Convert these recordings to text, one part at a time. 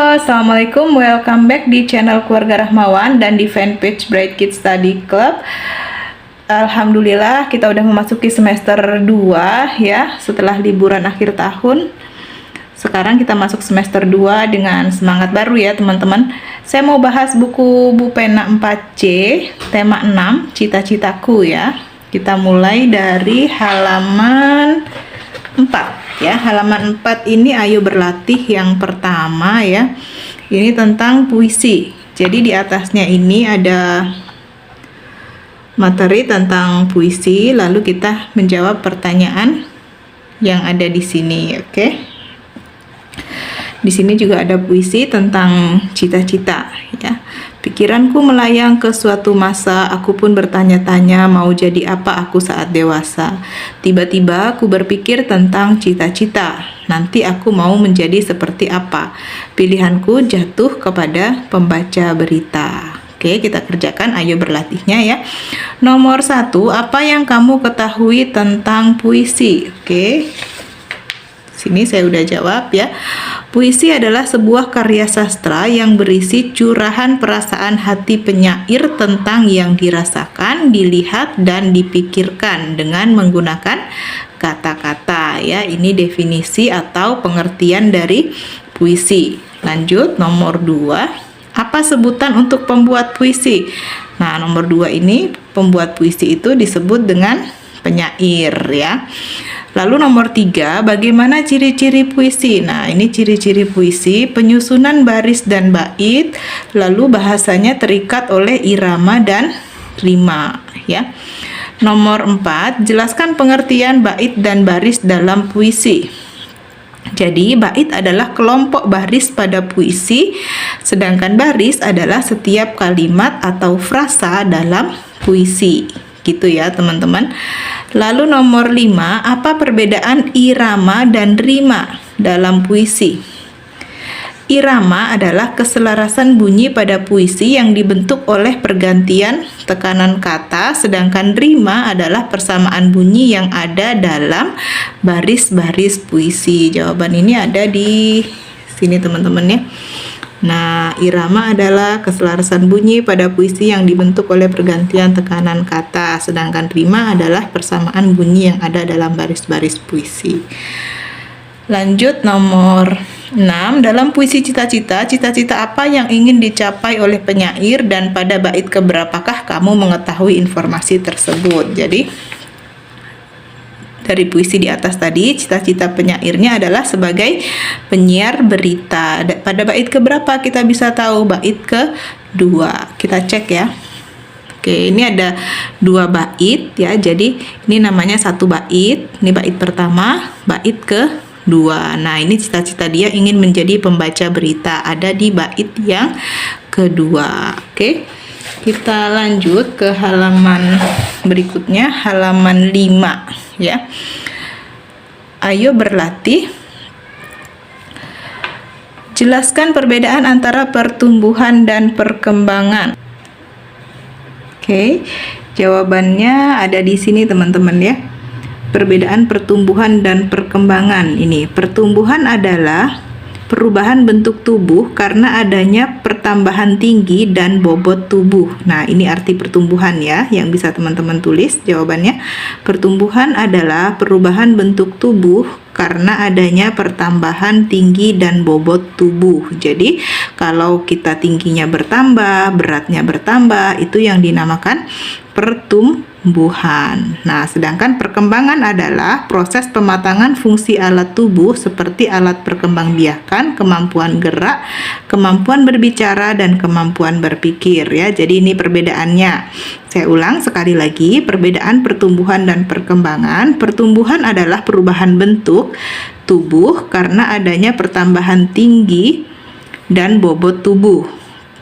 Assalamualaikum, welcome back di channel Keluarga Rahmawan dan di fanpage Bright Kids Study Club. Alhamdulillah kita udah memasuki semester 2 ya, setelah liburan akhir tahun. Sekarang kita masuk semester 2 dengan semangat baru ya teman-teman. Saya mau bahas buku Bu Pena 4C, tema 6, cita-citaku ya. Kita mulai dari halaman 4 ya. Halaman 4 ini ayo berlatih yang pertama ya. Ini tentang puisi. Jadi di atasnya ini ada materi tentang puisi, lalu kita menjawab pertanyaan yang ada di sini, oke? Di sini juga ada puisi tentang cita-cita ya. Pikiranku melayang ke suatu masa, aku pun bertanya-tanya mau jadi apa aku saat dewasa. Tiba-tiba aku berpikir tentang cita-cita. Nanti aku mau menjadi seperti apa? Pilihanku jatuh kepada pembaca berita. Oke, kita kerjakan, ayo berlatihnya ya. Nomor 1, apa yang kamu ketahui tentang puisi? Oke, sini saya udah jawab ya. Puisi adalah sebuah karya sastra yang berisi curahan perasaan hati penyair tentang yang dirasakan, dilihat, dan dipikirkan dengan menggunakan kata-kata ya. Ini definisi atau pengertian dari puisi. Lanjut, nomor 2. Apa sebutan untuk pembuat puisi? Nah, nomor 2 ini pembuat puisi itu disebut dengan penyair ya. Lalu nomor 3, bagaimana ciri-ciri puisi? Nah, ini ciri-ciri puisi, penyusunan baris dan bait, lalu bahasanya terikat oleh irama dan rima ya. Nomor 4, jelaskan pengertian bait dan baris dalam puisi. Jadi, bait adalah kelompok baris pada puisi, sedangkan baris adalah setiap kalimat atau frasa dalam puisi. Gitu ya teman-teman. Lalu nomor 5, apa perbedaan irama dan rima dalam puisi? Irama adalah keselarasan bunyi pada puisi yang dibentuk oleh pergantian tekanan kata, sedangkan rima adalah persamaan bunyi yang ada dalam baris-baris puisi. Jawaban ini ada di sini teman-teman ya. Nah, irama adalah keselarasan bunyi pada puisi yang dibentuk oleh pergantian tekanan kata, sedangkan rima adalah persamaan bunyi yang ada dalam baris-baris puisi. Lanjut, nomor 6, dalam puisi cita-cita, cita-cita apa yang ingin dicapai oleh penyair dan pada bait keberapakah kamu mengetahui informasi tersebut? Jadi dari puisi di atas tadi, cita-cita penyairnya adalah sebagai penyiar berita. Pada bait keberapa kita bisa tahu? Bait ke-2. Kita cek ya. Oke, ini ada 2 bait ya. Jadi ini namanya 1 bait. Ini bait pertama, bait ke-2. Nah, ini cita-cita dia ingin menjadi pembaca berita. Ada di bait yang kedua. Oke. Kita lanjut ke halaman berikutnya, halaman 5 ya. Ayo berlatih. Jelaskan perbedaan antara pertumbuhan dan perkembangan. Oke, jawabannya ada di sini teman-teman ya. Perbedaan pertumbuhan dan perkembangan. Ini pertumbuhan adalah perubahan bentuk tubuh karena adanya pertambahan tinggi dan bobot tubuh. Nah, ini arti pertumbuhan ya, yang bisa teman-teman tulis jawabannya. Pertumbuhan adalah perubahan bentuk tubuh karena adanya pertambahan tinggi dan bobot tubuh. Jadi, kalau kita tingginya bertambah, beratnya bertambah, itu yang dinamakan pertumbuhan. Nah, sedangkan perkembangan adalah proses pematangan fungsi alat tubuh seperti alat perkembangbiakan, kemampuan gerak, kemampuan berbicara, dan kemampuan berpikir ya. Jadi ini perbedaannya. Saya ulang sekali lagi, perbedaan pertumbuhan dan perkembangan. Pertumbuhan adalah perubahan bentuk tubuh karena adanya pertambahan tinggi dan bobot tubuh.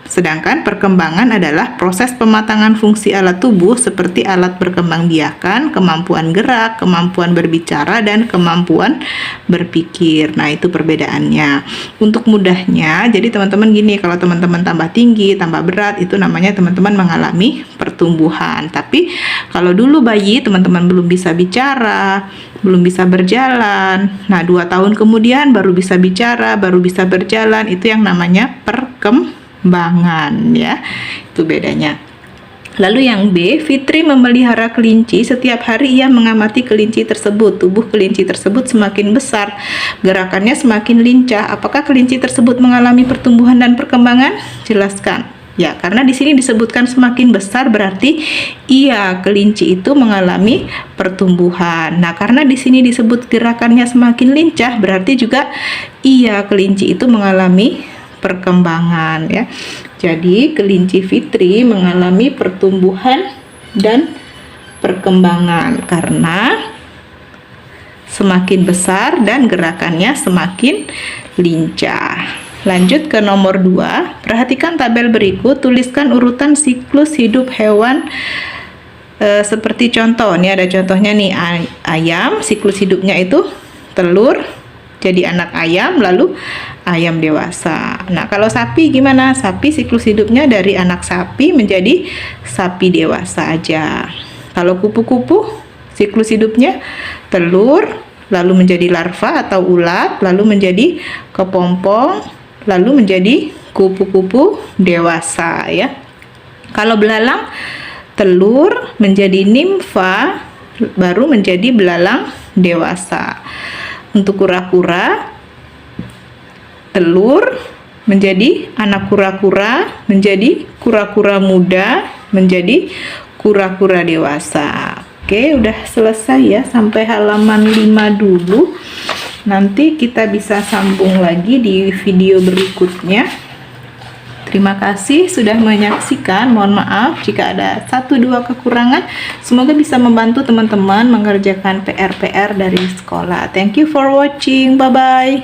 Sedangkan perkembangan adalah proses pematangan fungsi alat tubuh seperti alat berkembangbiakan, kemampuan gerak, kemampuan berbicara, dan kemampuan berpikir. Nah, itu perbedaannya. Untuk mudahnya, jadi teman-teman gini, kalau teman-teman tambah tinggi, tambah berat, itu namanya teman-teman mengalami pertumbuhan. Tapi kalau dulu bayi, teman-teman belum bisa bicara, belum bisa berjalan. Nah, 2 tahun kemudian baru bisa bicara, baru bisa berjalan. Itu yang namanya perkembangan, ya. Itu bedanya. Lalu yang B, Fitri memelihara kelinci. Setiap hari ia mengamati kelinci tersebut. Tubuh kelinci tersebut semakin besar, gerakannya semakin lincah. Apakah kelinci tersebut mengalami pertumbuhan dan perkembangan? Jelaskan. Ya, karena di sini disebutkan semakin besar, berarti iya, kelinci itu mengalami pertumbuhan. Nah, karena di sini disebut gerakannya semakin lincah, berarti juga iya, kelinci itu mengalami perkembangan, ya. Jadi kelinci Fitri mengalami pertumbuhan dan perkembangan karena semakin besar dan gerakannya semakin lincah. Lanjut ke nomor 2. Perhatikan tabel berikut, tuliskan urutan siklus hidup hewan seperti contoh. Ini ada contohnya nih, ayam, siklus hidupnya itu telur, jadi anak ayam, lalu ayam dewasa. Nah, kalau sapi gimana? Sapi siklus hidupnya dari anak sapi menjadi sapi dewasa aja. Kalau kupu-kupu siklus hidupnya telur, lalu menjadi larva atau ulat, lalu menjadi kepompong, lalu menjadi kupu-kupu dewasa, ya. Kalau belalang telur menjadi nimfa, baru menjadi belalang dewasa. Untuk kura-kura, telur menjadi anak kura-kura, menjadi kura-kura muda, menjadi kura-kura dewasa. Oke, udah selesai ya, sampai halaman 5 dulu. Nanti kita bisa sambung lagi di video berikutnya. Terima kasih sudah menyaksikan. Mohon maaf jika ada 1-2 kekurangan. Semoga bisa membantu teman-teman mengerjakan PR-PR dari sekolah. Thank you for watching. Bye-bye.